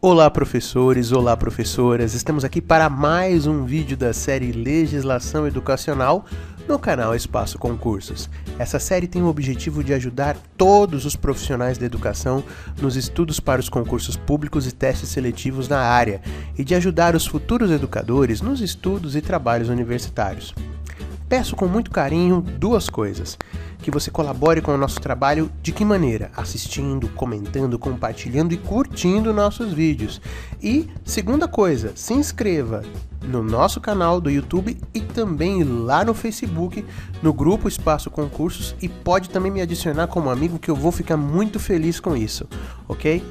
Olá professores, olá professoras, estamos aqui para mais um vídeo da série Legislação Educacional no canal Espaço Concursos. Essa série tem o objetivo de ajudar todos os profissionais da educação nos estudos para os concursos públicos e testes seletivos na área e de ajudar os futuros educadores nos estudos e trabalhos universitários. Peço com muito carinho duas coisas: que você colabore com o nosso trabalho de que maneira? Assistindo, comentando, compartilhando e curtindo nossos vídeos. E, segunda coisa, se inscreva no nosso canal do YouTube e também lá no Facebook, no grupo Espaço Concursos, e pode também me adicionar como amigo, que eu vou ficar muito feliz com isso, ok?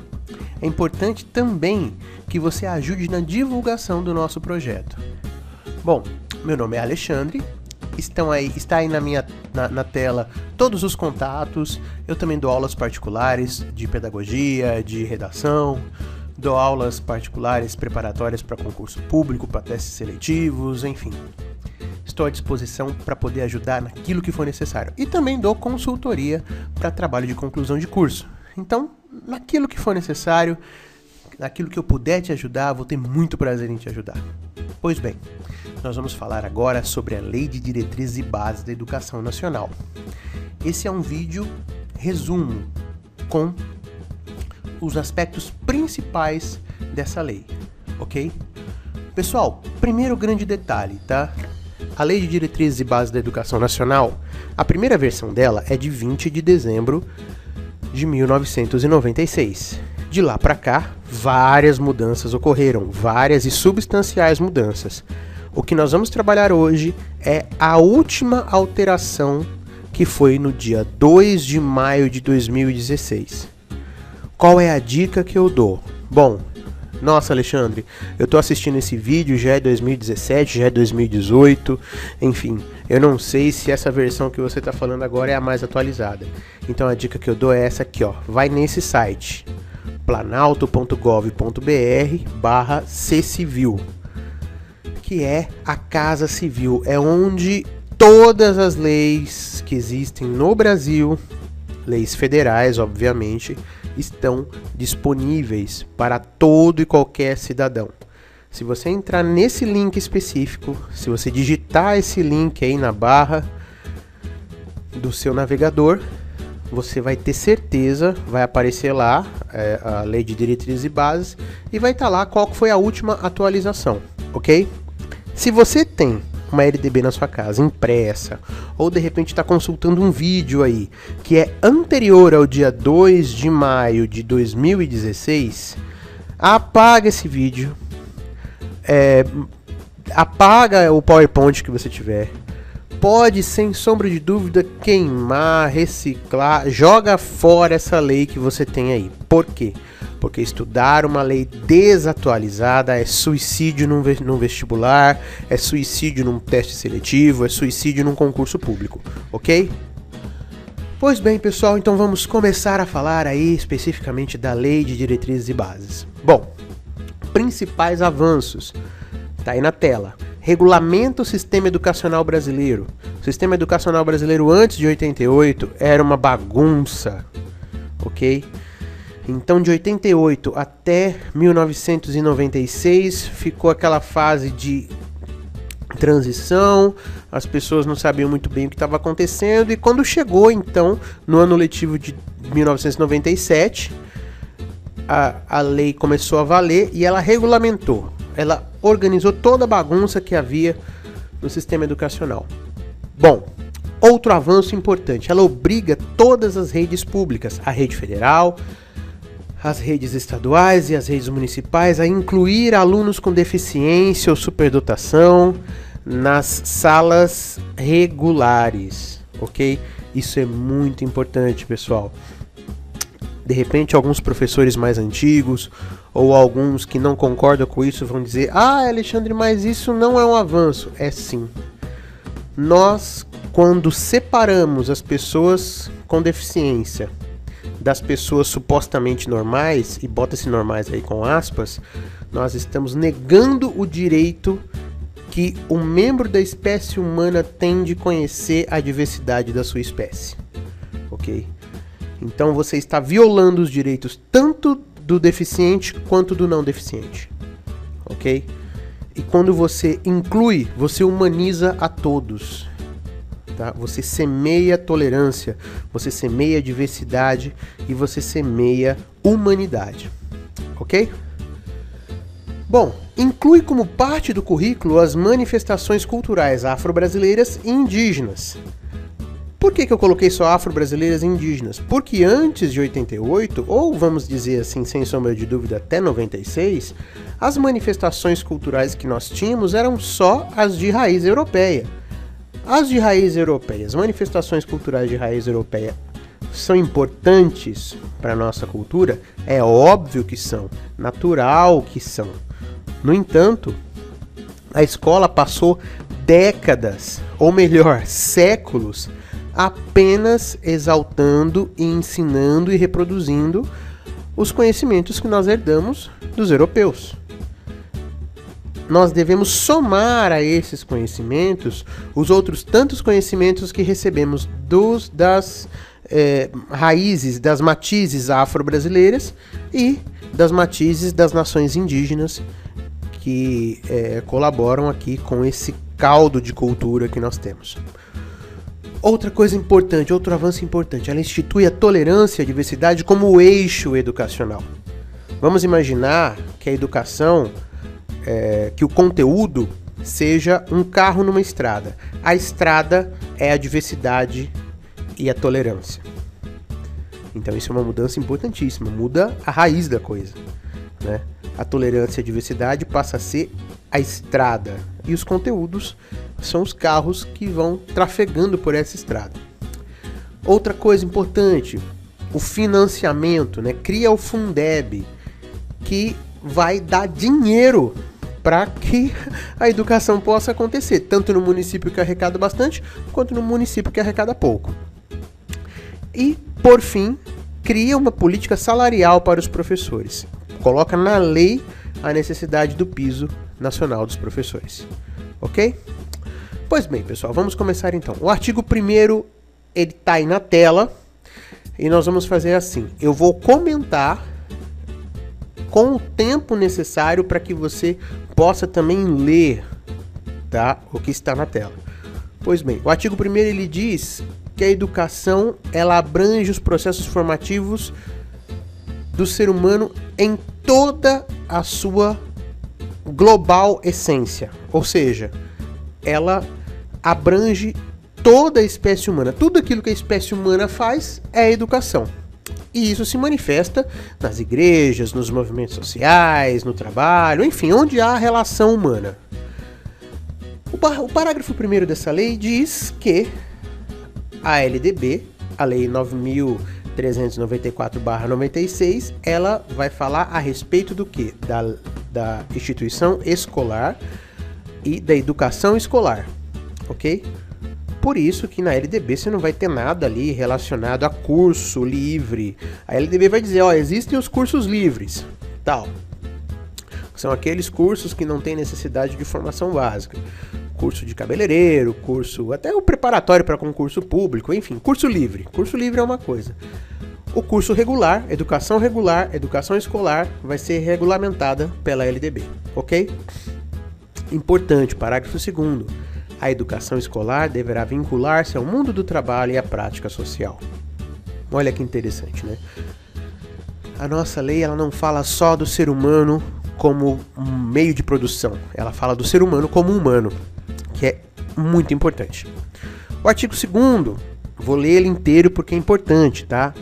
É importante também que você ajude na divulgação do nosso projeto. Bom, meu nome é Alexandre. Está aí na tela todos os contatos. Eu também dou aulas particulares de pedagogia, de redação, dou aulas particulares preparatórias para concurso público, para testes seletivos, enfim. Estou à disposição para poder ajudar naquilo que for necessário. E também dou consultoria para trabalho de conclusão de curso. Então, naquilo que for necessário, naquilo que eu puder te ajudar, vou ter muito prazer em te ajudar. Pois bem, nós vamos falar agora sobre a Lei de Diretrizes e Bases da Educação Nacional. Esse é um vídeo resumo com os aspectos principais dessa lei, ok? Pessoal, primeiro grande detalhe, tá? A Lei de Diretrizes e Bases da Educação Nacional, a primeira versão dela é de 20 de dezembro de 1996. De lá para cá, várias mudanças ocorreram, várias e substanciais mudanças. O que nós vamos trabalhar hoje é a última alteração, que foi no dia 2 de maio de 2016. Qual é a dica que eu dou? Bom, nossa Alexandre, eu tô assistindo esse vídeo, já é 2017, já é 2018, enfim, eu não sei se essa versão que você tá falando agora é a mais atualizada. Então a dica que eu dou é essa aqui, ó, vai nesse site, planalto.gov.br/ccivil, que é a Casa Civil, é onde todas as leis que existem no Brasil, leis federais, obviamente, estão disponíveis para todo e qualquer cidadão. Se você entrar nesse link específico, se você digitar esse link aí na barra do seu navegador, você vai ter certeza, vai aparecer lá a Lei de Diretrizes e Bases e vai estar lá qual foi a última atualização, ok? Se você tem uma LDB na sua casa, impressa, ou de repente está consultando um vídeo aí que é anterior ao dia 2 de maio de 2016, apaga esse vídeo, apaga o PowerPoint que você tiver, pode, sem sombra de dúvida, queimar, reciclar, joga fora essa lei que você tem aí. Por quê? Porque estudar uma lei desatualizada é suicídio num vestibular, é suicídio num teste seletivo, é suicídio num concurso público, ok? Pois bem, pessoal, então vamos começar a falar aí especificamente da Lei de Diretrizes e Bases. Bom, principais avanços, tá aí na tela. Regulamenta o Sistema Educacional Brasileiro. O Sistema Educacional Brasileiro antes de 88 era uma bagunça, ok? Então de 88 até 1996 ficou aquela fase de transição, as pessoas não sabiam muito bem o que estava acontecendo, e quando chegou então no ano letivo de 1997, a lei começou a valer e ela regulamentou. Ela organizou toda a bagunça que havia no sistema educacional. Bom, outro avanço importante, ela obriga todas as redes públicas, a rede federal, as redes estaduais e as redes municipais, a incluir alunos com deficiência ou superdotação nas salas regulares, ok? Isso é muito importante, pessoal. De repente, alguns professores mais antigos ou alguns que não concordam com isso vão dizer: ah, Alexandre, mas isso não é um avanço. É sim. Nós, quando separamos as pessoas com deficiência das pessoas supostamente normais, e bota esse normais aí com aspas, nós estamos negando o direito que um membro da espécie humana tem de conhecer a diversidade da sua espécie, ok? Então você está violando os direitos tanto do deficiente quanto do não deficiente, ok? E quando você inclui, você humaniza a todos, tá? Você semeia tolerância, você semeia diversidade e você semeia humanidade, ok? Bom, inclui como parte do currículo as manifestações culturais afro-brasileiras e indígenas. Por que eu coloquei só afro-brasileiras e indígenas? Porque antes de 88, ou vamos dizer assim, sem sombra de dúvida, até 96, as manifestações culturais que nós tínhamos eram só as de raiz europeia. As de raiz europeia, as manifestações culturais de raiz europeia são importantes para a nossa cultura? É óbvio que são, natural que são. No entanto, a escola passou décadas, ou melhor, séculos, apenas exaltando e ensinando e reproduzindo os conhecimentos que nós herdamos dos europeus. Nós devemos somar a esses conhecimentos os outros tantos conhecimentos que recebemos das raízes, das matizes afro-brasileiras e das matizes das nações indígenas que colaboram aqui com esse caldo de cultura que nós temos. Outra coisa importante, outro avanço importante, ela institui a tolerância e a diversidade como eixo educacional. Vamos imaginar que a educação, que o conteúdo seja um carro numa estrada. A estrada é a diversidade e a tolerância. Então isso é uma mudança importantíssima, muda a raiz da coisa, né? A tolerância e a diversidade passa a ser a estrada e os conteúdos são os carros que vão trafegando por essa estrada. Outra coisa importante, o financiamento, né? Cria o Fundeb, que vai dar dinheiro para que a educação possa acontecer, tanto no município que arrecada bastante, quanto no município que arrecada pouco. E, por fim, cria uma política salarial para os professores. Coloca na lei a necessidade do piso nacional dos professores. Ok? Pois bem, pessoal, vamos começar então. O artigo 1º, ele está aí na tela e nós vamos fazer assim. Eu vou comentar com o tempo necessário para que você possa também ler, tá, o que está na tela. Pois bem, o artigo 1º ele diz que a educação ela abrange os processos formativos do ser humano em toda a sua global essência, ou seja, ela abrange toda a espécie humana. Tudo aquilo que a espécie humana faz é educação. E isso se manifesta nas igrejas, nos movimentos sociais, no trabalho, enfim, onde há relação humana. O parágrafo 1º dessa lei diz que a LDB, a Lei 9.394/96, ela vai falar a respeito do quê? Da instituição escolar e da educação escolar, ok? Por isso que na LDB você não vai ter nada ali relacionado a curso livre. A LDB vai dizer, ó, existem os cursos livres, tal. São aqueles cursos que não têm necessidade de formação básica. Curso de cabeleireiro, curso, até o preparatório para concurso público, enfim, curso livre. Curso livre é uma coisa. O curso regular, educação escolar, vai ser regulamentada pela LDB, ok? Importante, parágrafo 2º. A educação escolar deverá vincular-se ao mundo do trabalho e à prática social. Olha que interessante, né? A nossa lei ela não fala só do ser humano como um meio de produção. Ela fala do ser humano como humano, que é muito importante. O artigo 2º, vou ler ele inteiro porque é importante, tá?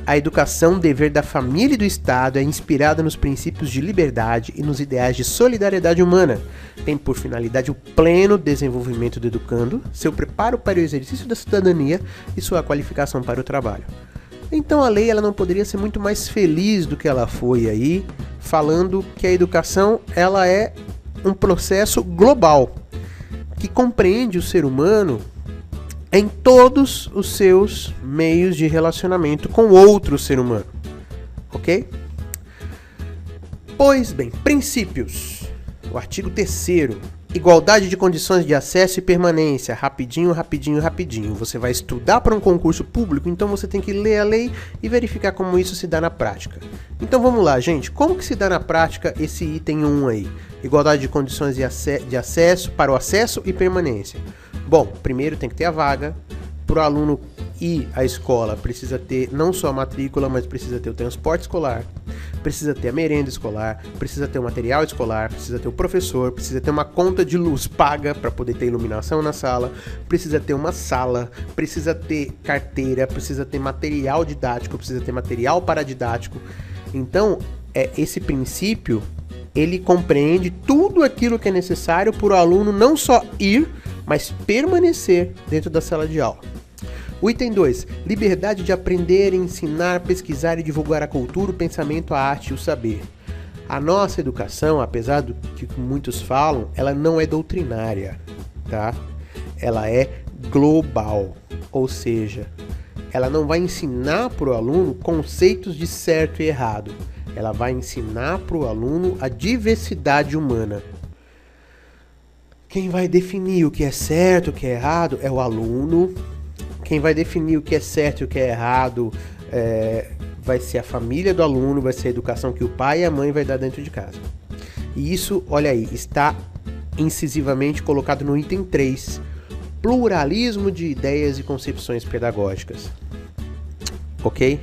A educação, dever da família e do Estado, é inspirada nos princípios de liberdade e nos ideais de solidariedade humana. Tem por finalidade o pleno desenvolvimento do educando, seu preparo para o exercício da cidadania e sua qualificação para o trabalho. Então a lei ela não poderia ser muito mais feliz do que ela foi aí, falando que a educação ela é um processo global, que compreende o ser humano em todos os seus meios de relacionamento com outro ser humano, ok? Pois bem, princípios. O artigo 3º, Igualdade de condições de acesso e permanência, rapidinho. Você vai estudar para um concurso público, então você tem que ler a lei e verificar como isso se dá na prática. Então vamos lá, gente, como que se dá na prática esse item 1 aí? Igualdade de condições de acesso, para o acesso e permanência. Bom, primeiro tem que ter a vaga. Para o aluno ir à escola, precisa ter não só a matrícula, mas precisa ter o transporte escolar, precisa ter a merenda escolar, precisa ter o material escolar, precisa ter o professor, precisa ter uma conta de luz paga para poder ter iluminação na sala, precisa ter uma sala, precisa ter carteira, precisa ter material didático, precisa ter material paradidático. Então, esse princípio, ele compreende tudo aquilo que é necessário para o aluno não só ir, mas permanecer dentro da sala de aula. O item 2, liberdade de aprender, ensinar, pesquisar e divulgar a cultura, o pensamento, a arte e o saber. A nossa educação, apesar do que muitos falam, ela não é doutrinária, tá? Ela é global, ou seja, ela não vai ensinar para o aluno conceitos de certo e errado. Ela vai ensinar para o aluno a diversidade humana. Quem vai definir o que é certo e o que é errado é o aluno. Quem vai definir o que é certo e o que é errado vai ser a família do aluno, vai ser a educação que o pai e a mãe vai dar dentro de casa. E isso, olha aí, está incisivamente colocado no item 3, pluralismo de ideias e concepções pedagógicas. Ok?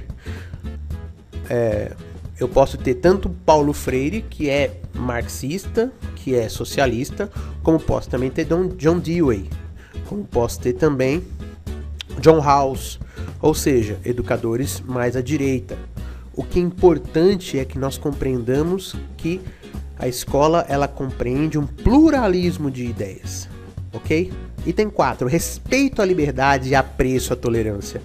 Eu posso ter tanto Paulo Freire, que é marxista, que é socialista, como posso também ter John Dewey, como posso ter também John Rawls, ou seja, educadores mais à direita. O que é importante é que nós compreendamos que a escola ela compreende um pluralismo de ideias, ok? Item 4, respeito à liberdade e apreço à tolerância.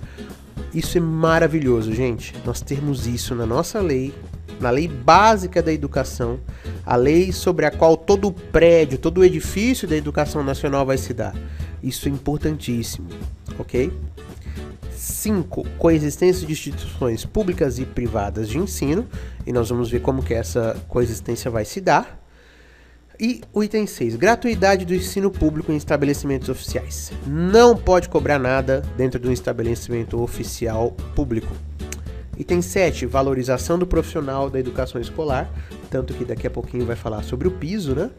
Isso é maravilhoso, gente. Nós temos isso na nossa lei, na lei básica da educação, a lei sobre a qual todo o prédio, todo o edifício da educação nacional vai se dar. Isso é importantíssimo, ok? 5. Coexistência de instituições públicas e privadas de ensino, e nós vamos ver como que essa coexistência vai se dar. E o item 6, gratuidade do ensino público em estabelecimentos oficiais. Não pode cobrar nada dentro de um estabelecimento oficial público. Item 7, valorização do profissional da educação escolar, tanto que daqui a pouquinho vai falar sobre o piso, né?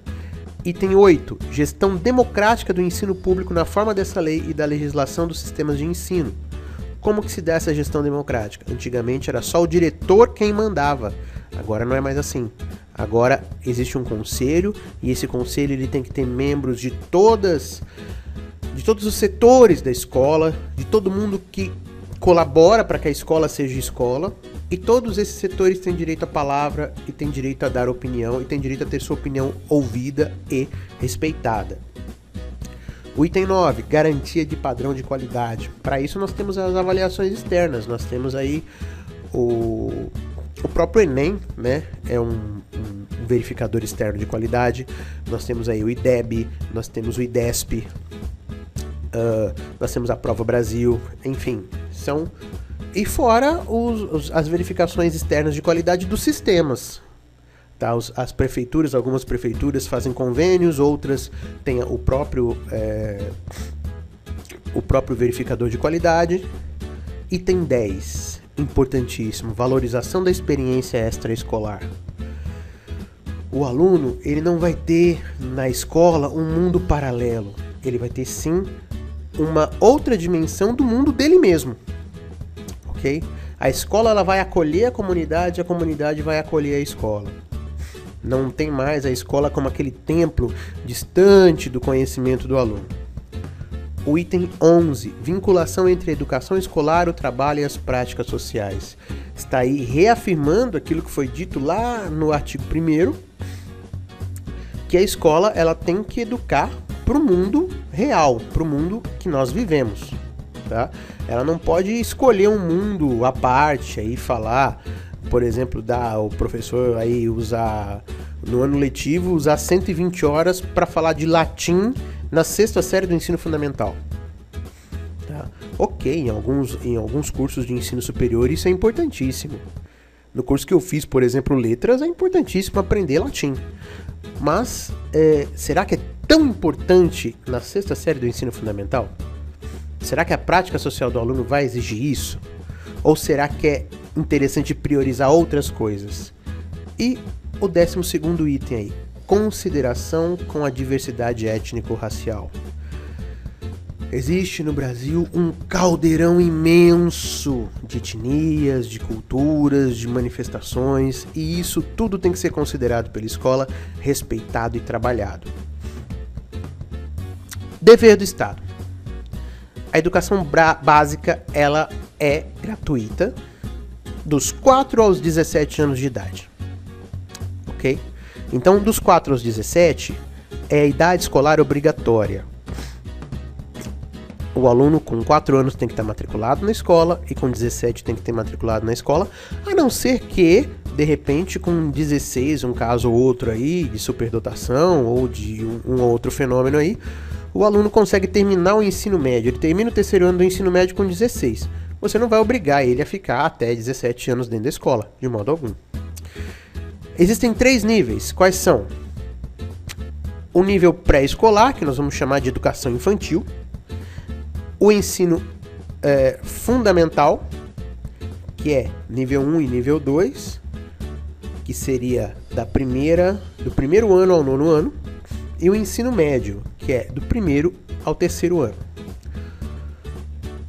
Item 8, gestão democrática do ensino público na forma dessa lei e da legislação dos sistemas de ensino. Como que se dá essa gestão democrática? Antigamente era só o diretor quem mandava, agora não é mais assim. Agora existe um conselho e esse conselho ele tem que ter membros de todos os setores da escola, de todo mundo que colabora para que a escola seja escola, e todos esses setores têm direito à palavra e têm direito a dar opinião e têm direito a ter sua opinião ouvida e respeitada. O item 9, garantia de padrão de qualidade. Para isso nós temos as avaliações externas, nós temos aí o próprio Enem, né? É um verificador externo de qualidade, nós temos aí o IDEB, nós temos o IDESP, nós temos a Prova Brasil, enfim, e fora as verificações externas de qualidade dos sistemas. Tá? As prefeituras, algumas prefeituras fazem convênios, outras têm o próprio verificador de qualidade. Item 10, importantíssimo, valorização da experiência extraescolar. O aluno, ele não vai ter na escola um mundo paralelo, ele vai ter sim uma outra dimensão do mundo dele mesmo, ok? A escola ela vai acolher a comunidade vai acolher a escola. Não tem mais a escola como aquele templo distante do conhecimento do aluno. O item 11, vinculação entre a educação escolar, o trabalho e as práticas sociais. Está aí reafirmando aquilo que foi dito lá no artigo 1º, que a escola ela tem que educar para o mundo real, para o mundo que nós vivemos, tá? Ela não pode escolher um mundo à parte e falar, por exemplo, o professor aí usar, no ano letivo, usar 120 horas para falar de latim na 6ª série do ensino fundamental. Tá? Ok, em alguns cursos de ensino superior isso é importantíssimo. No curso que eu fiz, por exemplo, letras, é importantíssimo aprender latim. Mas será que é tão importante na sexta série do ensino fundamental? Será que a prática social do aluno vai exigir isso? Ou será que é interessante priorizar outras coisas? E o 12º item aí, consideração com a diversidade étnico-racial. Existe no Brasil um caldeirão imenso de etnias, de culturas, de manifestações, e isso tudo tem que ser considerado pela escola, respeitado e trabalhado. Dever do Estado. A educação básica, ela é gratuita dos 4 aos 17 anos de idade. Ok? Então, dos 4 aos 17 é a idade escolar obrigatória. O aluno com 4 anos tem que estar matriculado na escola e com 17 tem que ter matriculado na escola, a não ser que, de repente, com 16, um caso ou outro aí de superdotação ou de um outro fenômeno aí, o aluno consegue terminar o ensino médio. Ele termina o 3º ano do ensino médio com 16. Você não vai obrigar ele a ficar até 17 anos dentro da escola, de modo algum. Existem 3 níveis. Quais são? O nível pré-escolar, que nós vamos chamar de educação infantil. O ensino fundamental, que é nível 1 e nível 2, que seria do primeiro ano ao 9º ano. E o ensino médio, que é do 1º ao 3º ano.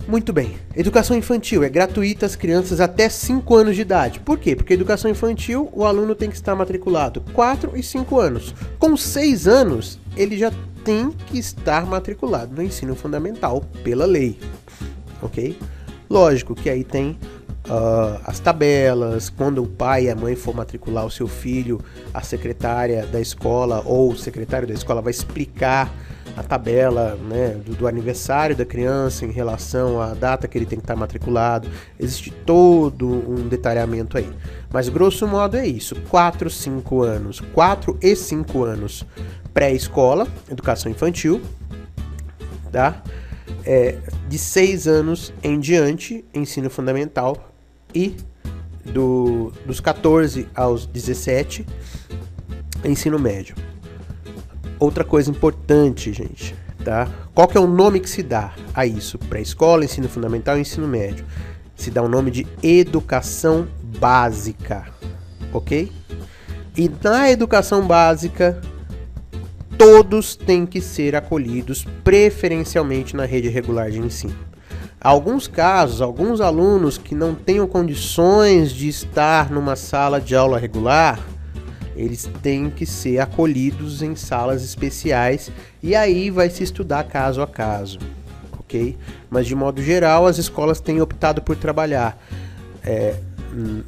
Muito bem. Educação infantil é gratuita às crianças até 5 anos de idade. Por quê? Porque educação infantil, o aluno tem que estar matriculado 4 e 5 anos. Com 6 anos, ele já tem que estar matriculado no ensino fundamental, pela lei. Ok? Lógico que aí tem as tabelas, quando o pai e a mãe for matricular o seu filho, a secretária da escola ou o secretário da escola vai explicar a tabela, né, do aniversário da criança em relação à data que ele tem que estar matriculado. Existe todo um detalhamento aí. Mas grosso modo é isso, 4 e 5 anos pré-escola, educação infantil, tá? De 6 anos em diante, ensino fundamental, e dos 14 aos 17, ensino médio. Outra coisa importante, gente, tá? Qual que é o nome que se dá a isso? Pré-escola, ensino fundamental e ensino médio. Se dá o nome de educação básica, ok? E na educação básica, todos têm que ser acolhidos preferencialmente na rede regular de ensino. Alguns casos, alguns alunos que não tenham condições de estar numa sala de aula regular, eles têm que ser acolhidos em salas especiais e aí vai se estudar caso a caso, ok? Mas de modo geral, as escolas têm optado por trabalhar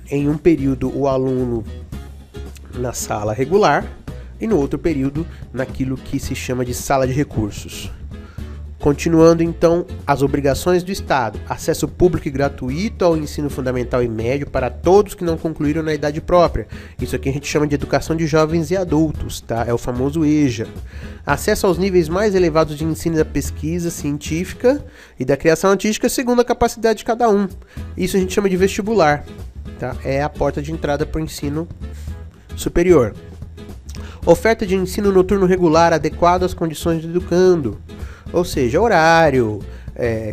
em um período o aluno na sala regular e no outro período naquilo que se chama de sala de recursos. Continuando então, as obrigações do Estado: acesso público e gratuito ao ensino fundamental e médio para todos que não concluíram na idade própria. Isso aqui a gente chama de educação de jovens e adultos, tá? É o famoso EJA. Acesso aos níveis mais elevados de ensino da pesquisa científica e da criação artística segundo a capacidade de cada um. Isso a gente chama de vestibular, tá? É a porta de entrada para o ensino superior. Oferta de ensino noturno regular adequado às condições do educando. Ou seja, horário,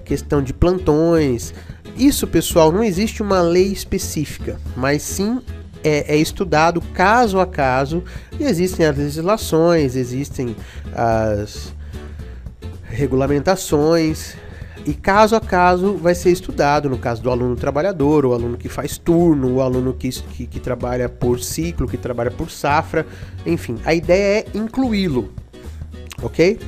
questão de plantões. Isso, pessoal, não existe uma lei específica, mas sim é estudado caso a caso, e existem as legislações, existem as regulamentações, e caso a caso vai ser estudado, no caso do aluno trabalhador, o aluno que faz turno, o aluno que trabalha por ciclo, que trabalha por safra, enfim, a ideia é incluí-lo, ok?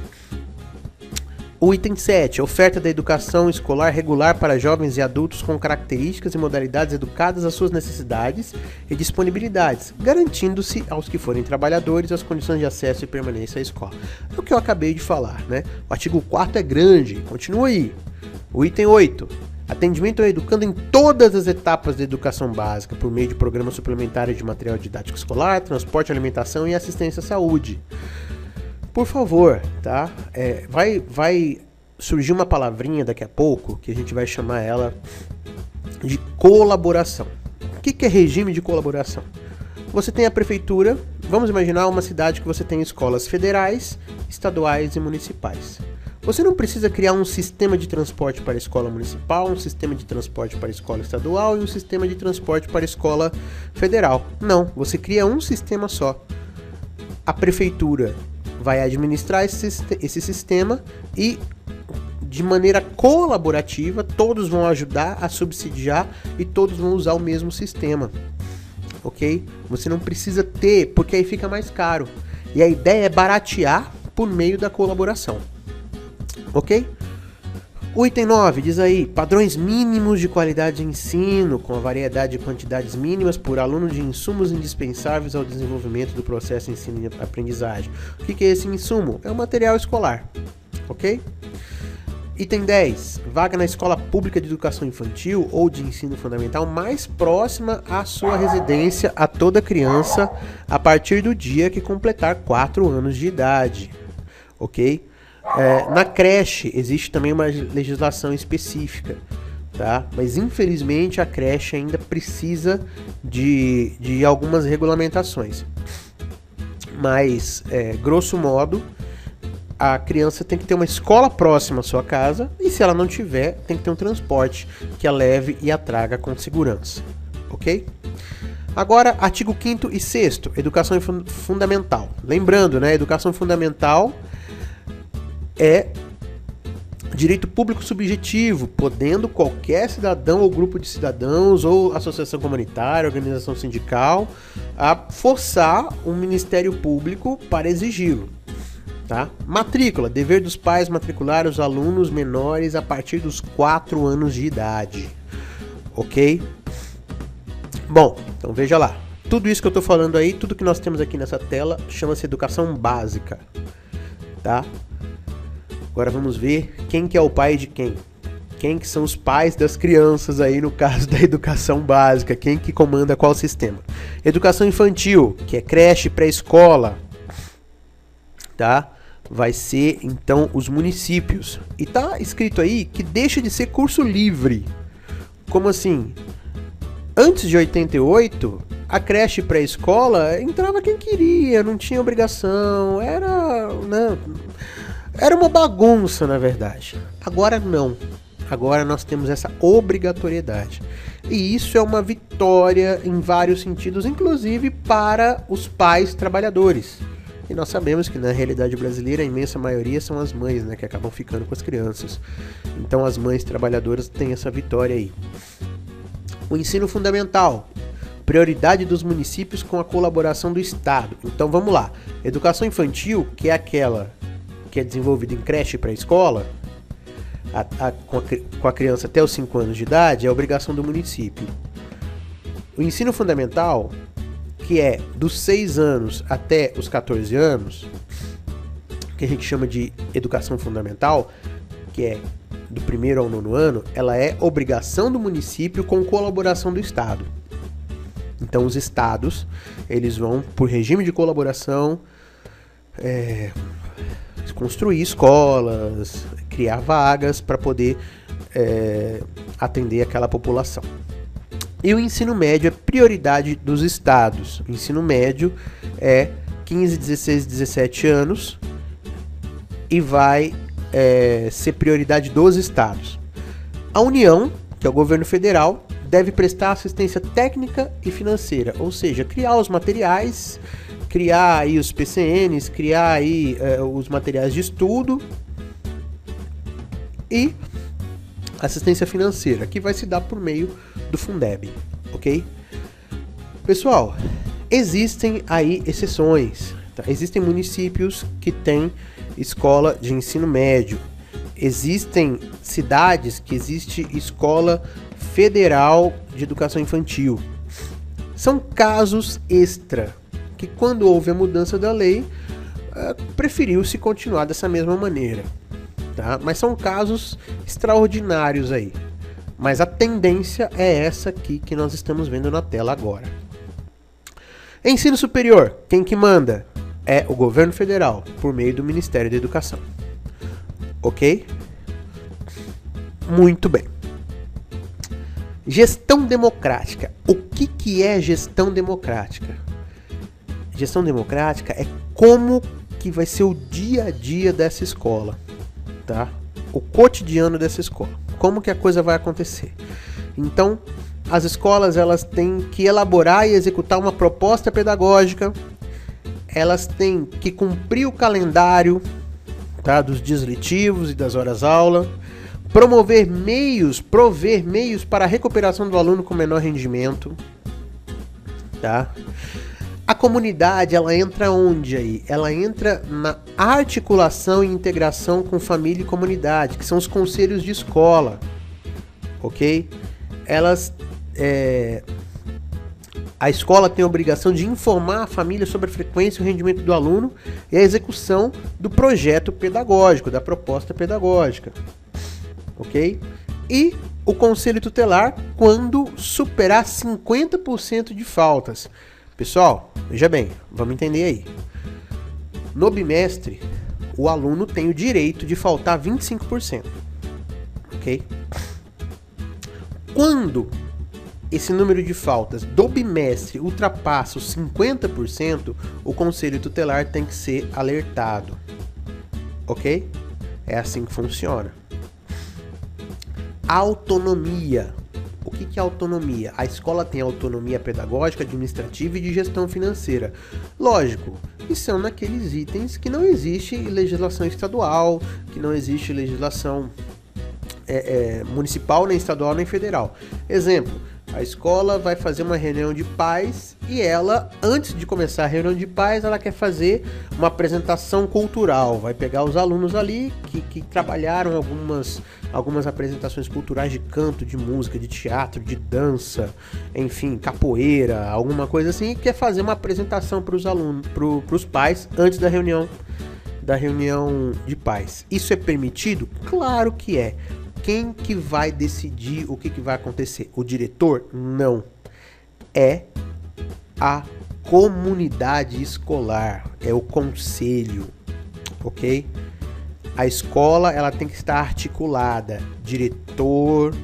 O item 7, oferta da educação escolar regular para jovens e adultos com características e modalidades educadas às suas necessidades e disponibilidades, garantindo-se aos que forem trabalhadores as condições de acesso e permanência à escola. É o que eu acabei de falar, né? O artigo 4º é grande, continua aí. O item 8, atendimento ao educando em todas as etapas da educação básica, por meio de programas suplementares de material didático escolar, transporte, alimentação e assistência à saúde. Por favor, tá? Vai surgir uma palavrinha daqui a pouco que a gente vai chamar ela de colaboração. O que é regime de colaboração? Você tem a prefeitura, vamos imaginar uma cidade que você tem escolas federais, estaduais e municipais. Você não precisa criar um sistema de transporte para a escola municipal, um sistema de transporte para a escola estadual e um sistema de transporte para a escola federal. Não, você cria um sistema só. A prefeitura vai administrar esse sistema e, de maneira colaborativa, todos vão ajudar a subsidiar e todos vão usar o mesmo sistema. Ok? Você não precisa ter, porque aí fica mais caro. E a ideia é baratear por meio da colaboração. Ok? O item 9 diz aí, padrões mínimos de qualidade de ensino, com a variedade de quantidades mínimas por aluno de insumos indispensáveis ao desenvolvimento do processo de ensino e aprendizagem. O que é esse insumo? É o material escolar. Ok? Item 10, vaga na escola pública de educação infantil ou de ensino fundamental mais próxima à sua residência a toda criança a partir do dia que completar 4 anos de idade. Ok? Na creche existe também uma legislação específica, tá? Mas infelizmente a creche ainda precisa de algumas regulamentações. Mas, grosso modo, a criança tem que ter uma escola próxima à sua casa e, se ela não tiver, tem que ter um transporte que a leve e a traga com segurança, ok? Agora, artigo 5º e 6º, educação fundamental. Lembrando, né, educação fundamental é direito público subjetivo, podendo qualquer cidadão ou grupo de cidadãos ou associação comunitária, organização sindical, a forçar o Ministério Público para exigi-lo. Tá? Matrícula, dever dos pais matricular os alunos menores a partir dos 4 anos de idade. Ok? Bom, então veja lá. Tudo isso que eu estou falando aí, tudo que nós temos aqui nessa tela, chama-se educação básica. Tá? Agora vamos ver quem que é o pai de quem. Quem que são os pais das crianças aí no caso da educação básica. Quem que comanda qual sistema. Educação infantil, que é creche, pré-escola. Tá? Vai ser então os municípios. E tá escrito aí que deixa de ser curso livre. Como assim? Antes de 88, a creche pré-escola entrava quem queria, não tinha obrigação, era uma bagunça, na verdade. Agora não. Agora nós temos essa obrigatoriedade. E isso é uma vitória em vários sentidos, inclusive para os pais trabalhadores. E nós sabemos que na realidade brasileira a imensa maioria são as mães, né, que acabam ficando com as crianças. Então as mães trabalhadoras têm essa vitória aí. O ensino fundamental. Prioridade dos municípios com a colaboração do Estado. Então vamos lá. Educação infantil, que é aquela que é desenvolvida em creche para a escola, com a criança até os 5 anos de idade, é obrigação do município. O ensino fundamental, que é dos 6 anos até os 14 anos, que a gente chama de educação fundamental, que é do 1º ao 9º ano, ela é obrigação do município com colaboração do Estado. Então os estados, eles vão, por regime de colaboração, construir escolas, criar vagas para poder atender aquela população. E o ensino médio é prioridade dos estados. O ensino médio é 15, 16, 17 anos e vai ser prioridade dos estados. A União, que é o governo federal, deve prestar assistência técnica e financeira, ou seja, criar os materiais, criar aí os PCNs, criar aí os materiais de estudo e assistência financeira, que vai se dar por meio do Fundeb, ok? Pessoal, existem aí exceções, tá? Existem municípios que têm escola de ensino médio, existem cidades que existe escola federal de educação infantil. São casos extra, que quando houve a mudança da lei, preferiu-se continuar dessa mesma maneira. Tá? Mas são casos extraordinários aí. Mas a tendência é essa aqui que nós estamos vendo na tela agora. Ensino superior, quem que manda? É o governo federal, por meio do Ministério da Educação. Ok? Muito bem. Gestão democrática. O que é gestão democrática? Gestão democrática é como que vai ser o dia a dia dessa escola, tá? O cotidiano dessa escola. Como que a coisa vai acontecer. Então, as escolas elas têm que elaborar e executar uma proposta pedagógica, elas têm que cumprir o calendário, tá, dos dias letivos e das horas-aula, prover meios para a recuperação do aluno com menor rendimento, tá? A comunidade, ela entra onde aí? Ela entra na articulação e integração com família e comunidade, que são os conselhos de escola, ok? A escola tem a obrigação de informar a família sobre a frequência e o rendimento do aluno e a execução do projeto pedagógico, da proposta pedagógica, ok? E o conselho tutelar quando superar 50% de faltas. Pessoal, veja bem, vamos entender aí. No bimestre, o aluno tem o direito de faltar 25%, ok? Quando esse número de faltas do bimestre ultrapassa os 50%, o conselho tutelar tem que ser alertado, ok? É assim que funciona. Autonomia. O que é autonomia? A escola tem autonomia pedagógica, administrativa e de gestão financeira. Lógico, que são naqueles itens que não existe legislação estadual, que não existe legislação municipal, nem estadual, nem federal. Exemplo, a escola vai fazer uma reunião de pais e ela, antes de começar a reunião de pais, ela quer fazer uma apresentação cultural. Vai pegar os alunos ali que trabalharam algumas apresentações culturais de canto, de música, de teatro, de dança, enfim, capoeira, alguma coisa assim, e quer fazer uma apresentação para os alunos, para os pais, antes da reunião de pais. Isso é permitido? Claro que é. Quem que vai decidir o que vai acontecer? O diretor? Não. É a comunidade escolar, é o conselho, ok? A escola ela tem que estar articulada, diretor,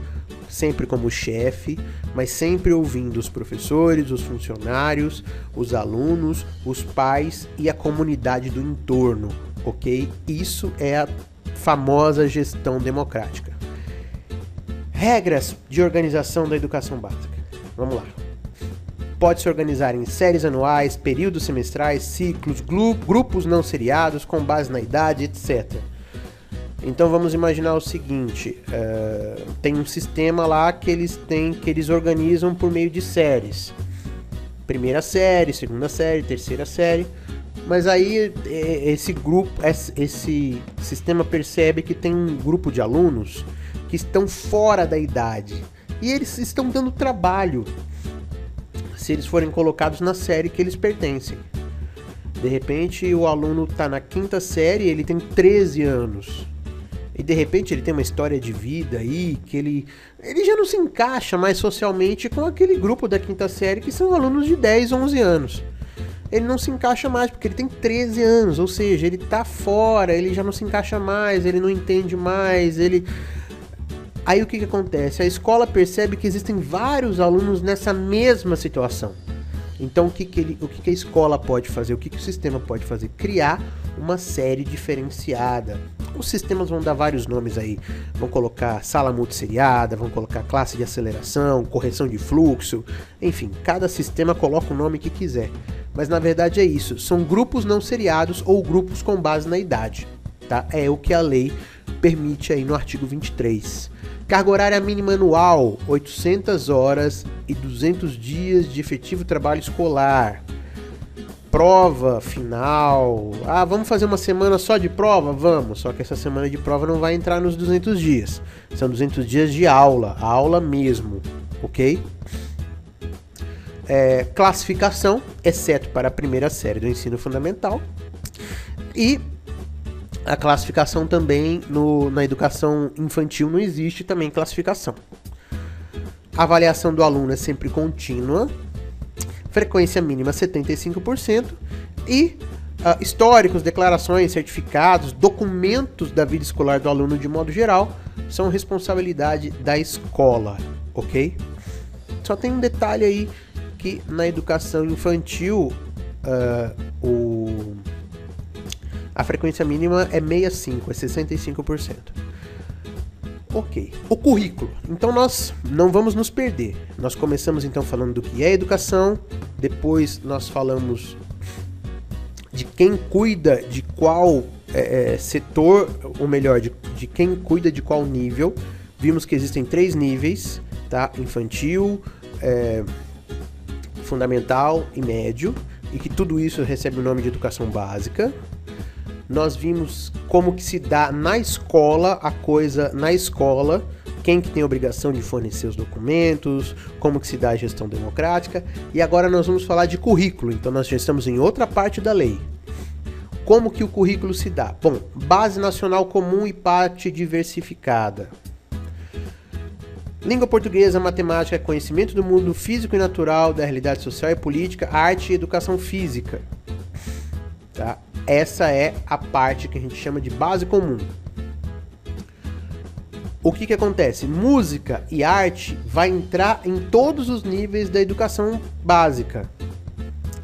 sempre como chefe, mas sempre ouvindo os professores, os funcionários, os alunos, os pais e a comunidade do entorno, ok? Isso é a famosa gestão democrática. Regras de organização da educação básica. Vamos lá. Pode se organizar em séries anuais, períodos semestrais, ciclos, grupos não seriados, com base na idade, etc. Então vamos imaginar o seguinte, tem um sistema lá que eles organizam por meio de séries. Primeira série, segunda série, terceira série. Mas aí esse sistema percebe que tem um grupo de alunos que estão fora da idade. E eles estão dando trabalho se eles forem colocados na série que eles pertencem. De repente o aluno está na quinta série, ele tem 13 anos. E de repente ele tem uma história de vida aí, que ele já não se encaixa mais socialmente com aquele grupo da quinta série que são alunos de 10, 11 anos. Ele não se encaixa mais porque ele tem 13 anos, ou seja, ele tá fora, ele já não se encaixa mais, ele não entende mais, Aí o que acontece? A escola percebe que existem vários alunos nessa mesma situação. Então o que a escola pode fazer? O que o sistema pode fazer? Criar uma série diferenciada. Os sistemas vão dar vários nomes aí. Vão colocar sala multisseriada, vão colocar classe de aceleração, correção de fluxo. Enfim, cada sistema coloca o nome que quiser. Mas na verdade é isso. São grupos não seriados ou grupos com base na idade. Tá? É o que a lei permite aí no artigo 23. Carga horária mínima anual, 800 horas e 200 dias de efetivo trabalho escolar. Prova final. Vamos fazer uma semana só de prova? Vamos, só que essa semana de prova não vai entrar nos 200 dias. São 200 dias de aula mesmo, ok? Classificação, exceto para a primeira série do ensino fundamental. E a classificação também na educação infantil não existe também classificação. A avaliação do aluno é sempre contínua. Frequência mínima 75%. E históricos, declarações, certificados, documentos da vida escolar do aluno de modo geral são responsabilidade da escola, ok? Só tem um detalhe aí que na educação infantil a frequência mínima é 65%, é 65%. Ok. O currículo. Então nós não vamos nos perder. Nós começamos então falando do que é educação, depois nós falamos de quem cuida de qual setor, ou melhor, de quem cuida de qual nível. Vimos que existem 3 níveis, tá? Infantil, fundamental e médio, e que tudo isso recebe o nome de educação básica. Nós vimos como que se dá na escola a coisa na escola, quem que tem a obrigação de fornecer os documentos, como que se dá a gestão democrática, e agora nós vamos falar de currículo, então nós já estamos em outra parte da lei. Como que o currículo se dá? Bom, base nacional comum e parte diversificada. Língua portuguesa, matemática, conhecimento do mundo físico e natural, da realidade social e política, arte e educação física. Tá? Essa é a parte que a gente chama de base comum. O que acontece? Música e arte vai entrar em todos os níveis da educação básica.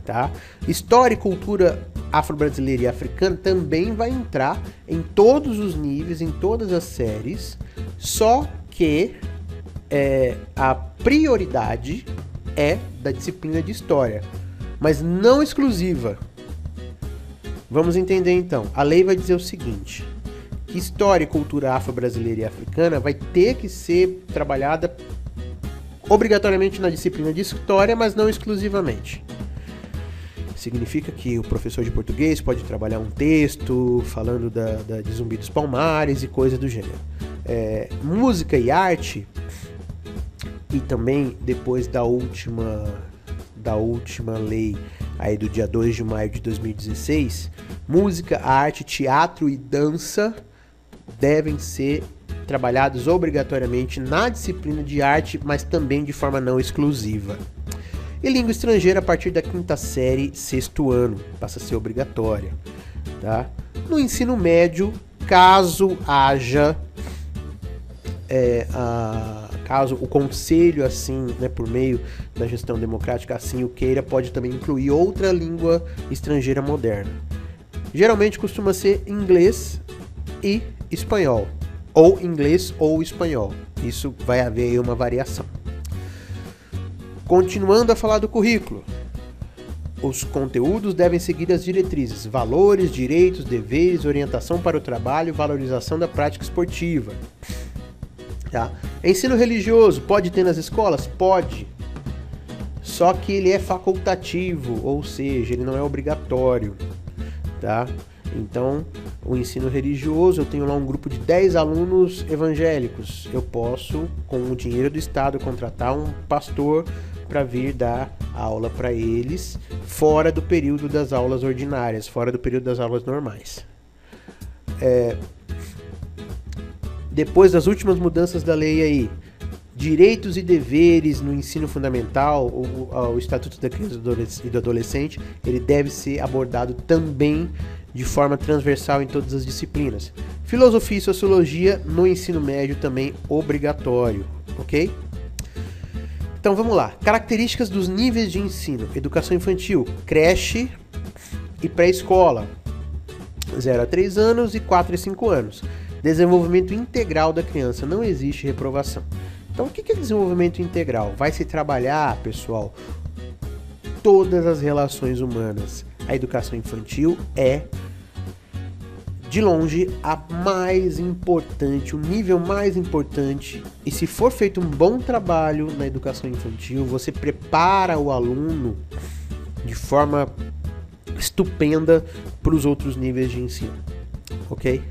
Tá? História e cultura afro-brasileira e africana também vai entrar em todos os níveis, em todas as séries, só que a prioridade é da disciplina de história, mas não exclusiva. Vamos entender então. A lei vai dizer o seguinte, que história e cultura afro-brasileira e africana vai ter que ser trabalhada obrigatoriamente na disciplina de história, mas não exclusivamente. Significa que o professor de português pode trabalhar um texto falando de Zumbi dos Palmares e coisas do gênero. Música e arte, e também depois da última lei aí do dia 2 de maio de 2016, música, arte, teatro e dança devem ser trabalhados obrigatoriamente na disciplina de arte, mas também de forma não exclusiva. E língua estrangeira a partir da 5ª série, 6º ano, passa a ser obrigatória. Tá? No ensino médio, caso haja, caso o conselho, assim, né, por meio da gestão democrática, assim o queira, pode também incluir outra língua estrangeira moderna. Geralmente costuma ser inglês e espanhol, ou inglês ou espanhol. Isso vai haver aí uma variação. Continuando a falar do currículo, os conteúdos devem seguir as diretrizes: valores, direitos, deveres, orientação para o trabalho, valorização da prática esportiva. Tá? Ensino religioso, pode ter nas escolas? Pode. Só que ele é facultativo, ou seja, ele não é obrigatório. Tá? Então, o ensino religioso, eu tenho lá um grupo de 10 alunos evangélicos. Eu posso, com o dinheiro do Estado, contratar um pastor para vir dar aula para eles fora do período das aulas ordinárias, fora do período das aulas normais. Depois das últimas mudanças da lei aí, direitos e deveres no ensino fundamental, o Estatuto da Criança e do Adolescente, ele deve ser abordado também de forma transversal em todas as disciplinas. Filosofia e Sociologia no ensino médio também obrigatório, ok? Então vamos lá, características dos níveis de ensino: educação infantil, creche e pré-escola, 0 a 3 anos e 4 a 5 anos. Desenvolvimento integral da criança, não existe reprovação. Então o que é desenvolvimento integral? Vai se trabalhar, pessoal, todas as relações humanas. A educação infantil é, de longe, a mais importante, o nível mais importante. E se for feito um bom trabalho na educação infantil, você prepara o aluno de forma estupenda para os outros níveis de ensino, ok?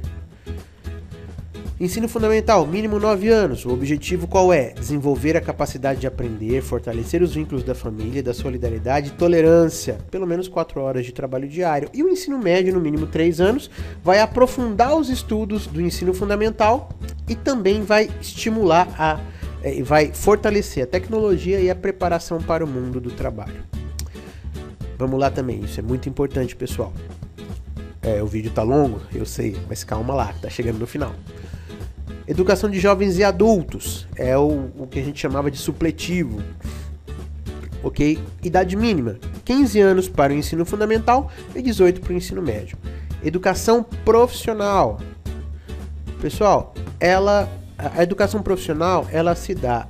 Ensino fundamental, mínimo 9 anos. O objetivo qual é? Desenvolver a capacidade de aprender, fortalecer os vínculos da família, da solidariedade e tolerância. Pelo menos 4 horas de trabalho diário. E o ensino médio, no mínimo 3 anos, vai aprofundar os estudos do ensino fundamental e também vai estimular vai fortalecer a tecnologia e a preparação para o mundo do trabalho. Vamos lá também, isso é muito importante, pessoal. O vídeo tá longo, eu sei, mas calma lá, tá chegando no final. Educação de jovens e adultos, o que a gente chamava de supletivo, ok? Idade mínima, 15 anos para o ensino fundamental e 18 para o ensino médio. Educação profissional. Pessoal, a educação profissional, ela se dá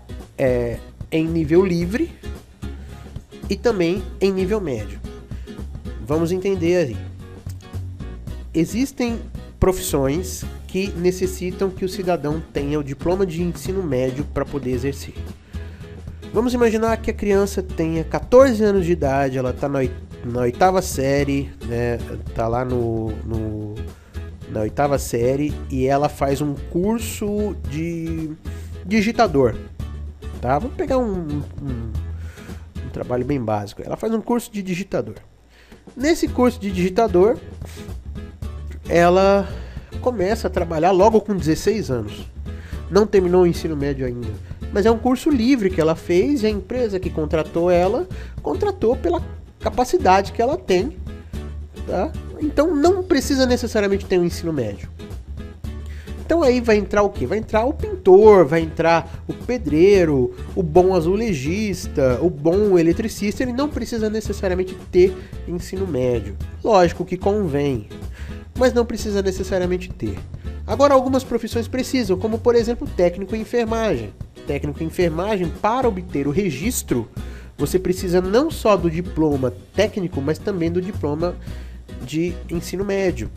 em nível livre e também em nível médio. Vamos entender aí. Existem profissões que necessitam que o cidadão tenha o diploma de ensino médio para poder exercer. Vamos imaginar que a criança tenha 14 anos de idade, ela está na oitava série, né? Tá lá na oitava série e ela faz um curso de digitador, tá? Vamos pegar um trabalho bem básico. Ela faz um curso de digitador. Nesse curso de digitador, ela começa a trabalhar logo com 16 anos. Não terminou o ensino médio ainda. Mas é um curso livre que ela fez e a empresa que contratou ela, contratou pela capacidade que ela tem, tá? Então não precisa necessariamente ter um ensino médio. Então aí vai entrar o quê? Vai entrar o pintor, vai entrar o pedreiro, o bom azulejista, o bom eletricista. Ele não precisa necessariamente ter ensino médio. Lógico que convém, mas não precisa necessariamente ter. Agora algumas profissões precisam, como por exemplo técnico em enfermagem. Técnico em enfermagem, para obter o registro, você precisa não só do diploma técnico, mas também do diploma de ensino médio.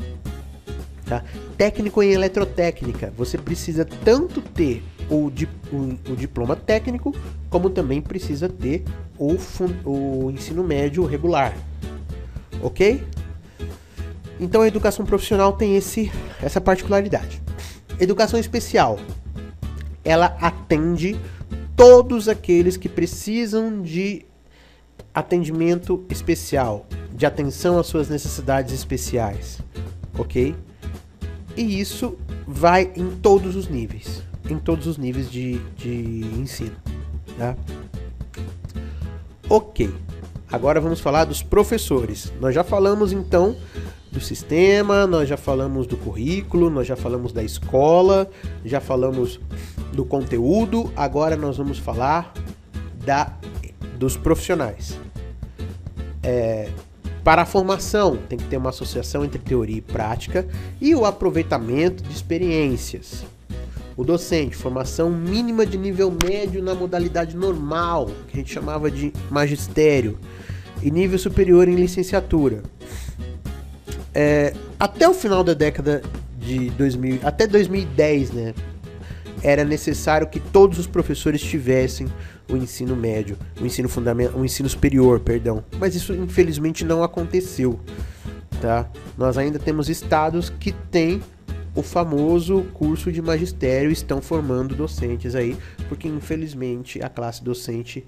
Tá? Técnico em eletrotécnica, você precisa tanto ter o diploma técnico, como também precisa ter o ensino médio regular. Ok? Então a educação profissional tem essa particularidade. Educação especial, ela atende todos aqueles que precisam de atendimento especial, de atenção às suas necessidades especiais, ok? E isso vai em todos os níveis de ensino, tá? Ok, agora vamos falar dos professores. Nós já falamos então do sistema, nós já falamos do currículo, nós já falamos da escola, já falamos do conteúdo, agora nós vamos falar dos profissionais. Para a formação, tem que ter uma associação entre teoria e prática e o aproveitamento de experiências. O docente, formação mínima de nível médio na modalidade normal, que a gente chamava de magistério, e nível superior em licenciatura. Até o final da década de 2000, até 2010, né, era necessário que todos os professores tivessem o ensino médio, o ensino fundamental, o ensino superior, perdão. Mas isso infelizmente não aconteceu, tá? Nós ainda temos estados que têm o famoso curso de magistério e estão formando docentes aí, porque infelizmente a classe docente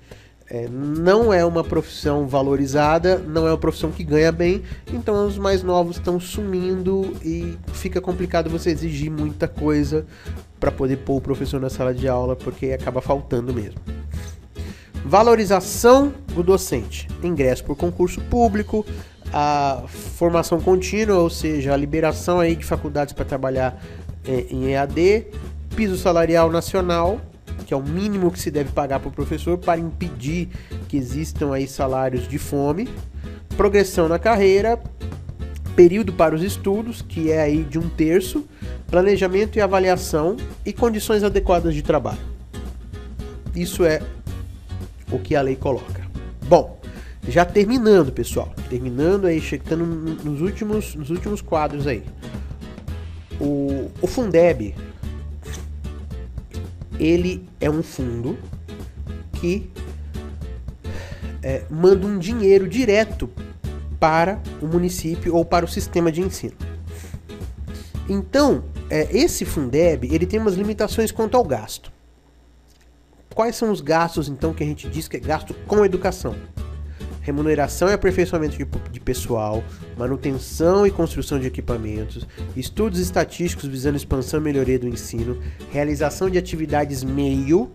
não é uma profissão valorizada, não é uma profissão que ganha bem, então os mais novos estão sumindo e fica complicado você exigir muita coisa para poder pôr o professor na sala de aula, porque acaba faltando mesmo. Valorização do docente, ingresso por concurso público, a formação contínua, ou seja, a liberação aí de faculdades para trabalhar em EAD, piso salarial nacional, que é o mínimo que se deve pagar para o professor para impedir que existam aí salários de fome, progressão na carreira, período para os estudos, que é aí de 1/3, planejamento e avaliação e condições adequadas de trabalho. Isso é o que a lei coloca. Bom, já terminando, pessoal, terminando aí, chegando nos últimos quadros aí. O Fundeb, ele é um fundo que manda um dinheiro direto para o município ou para o sistema de ensino. Então, esse Fundeb, ele tem umas limitações quanto ao gasto. Quais são os gastos, então, que a gente diz que é gasto com educação? Remuneração e aperfeiçoamento de pessoal, manutenção e construção de equipamentos, estudos estatísticos visando expansão e melhoria do ensino, realização de atividades meio,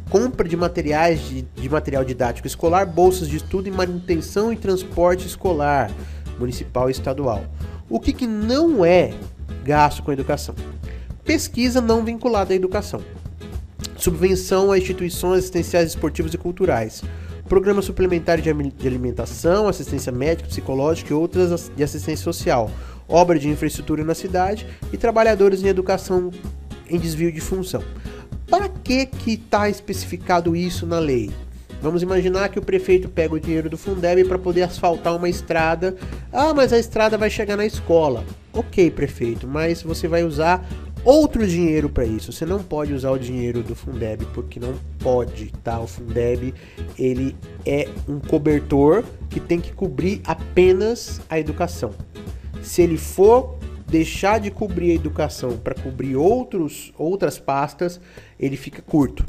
compra de materiais de material didático escolar, bolsas de estudo e manutenção e transporte escolar, municipal e estadual. O que não é gasto com educação? Pesquisa não vinculada à educação. Subvenção a instituições assistenciais esportivas e culturais. programa suplementar de alimentação, assistência médica, psicológica e outras de assistência social, obra de infraestrutura na cidade e trabalhadores em educação em desvio de função. Para que está especificado isso na lei? Vamos imaginar que o prefeito pega o dinheiro do Fundeb para poder asfaltar uma estrada. Ah, mas a estrada vai chegar na escola. Ok, prefeito, mas você vai usar outro dinheiro para isso. Você não pode usar o dinheiro do Fundeb, porque não pode, tá? O Fundeb, ele é um cobertor que tem que cobrir apenas a educação. Se ele for deixar de cobrir a educação para cobrir outras pastas, ele fica curto,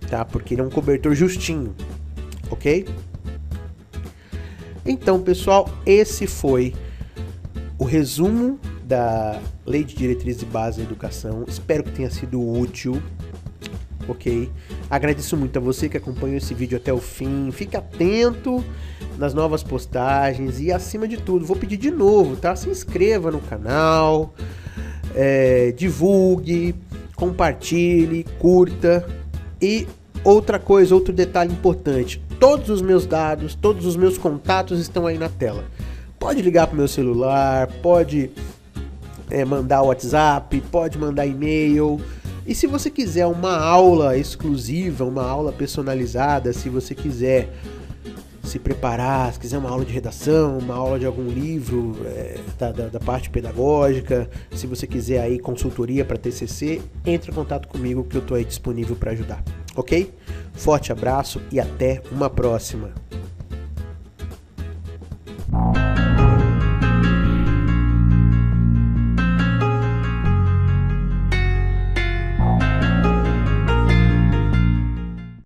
tá? Porque ele é um cobertor justinho, ok? Então, pessoal, esse foi o resumo da Lei de Diretrizes e Bases da Educação. Espero que tenha sido útil, ok? Agradeço muito a você que acompanhou esse vídeo até o fim. Fique atento nas novas postagens e, acima de tudo, vou pedir de novo, tá? Se inscreva no canal, divulgue, compartilhe, curta. E outra coisa, outro detalhe importante: todos os meus dados, todos os meus contatos estão aí na tela. Pode ligar para o meu celular, pode mandar WhatsApp, pode mandar e-mail. E se você quiser uma aula exclusiva, uma aula personalizada, se você quiser se preparar, se quiser uma aula de redação, uma aula de algum livro da parte pedagógica, se você quiser aí consultoria para TCC, entre em contato comigo que eu estou aí disponível para ajudar, ok? Forte abraço e até uma próxima!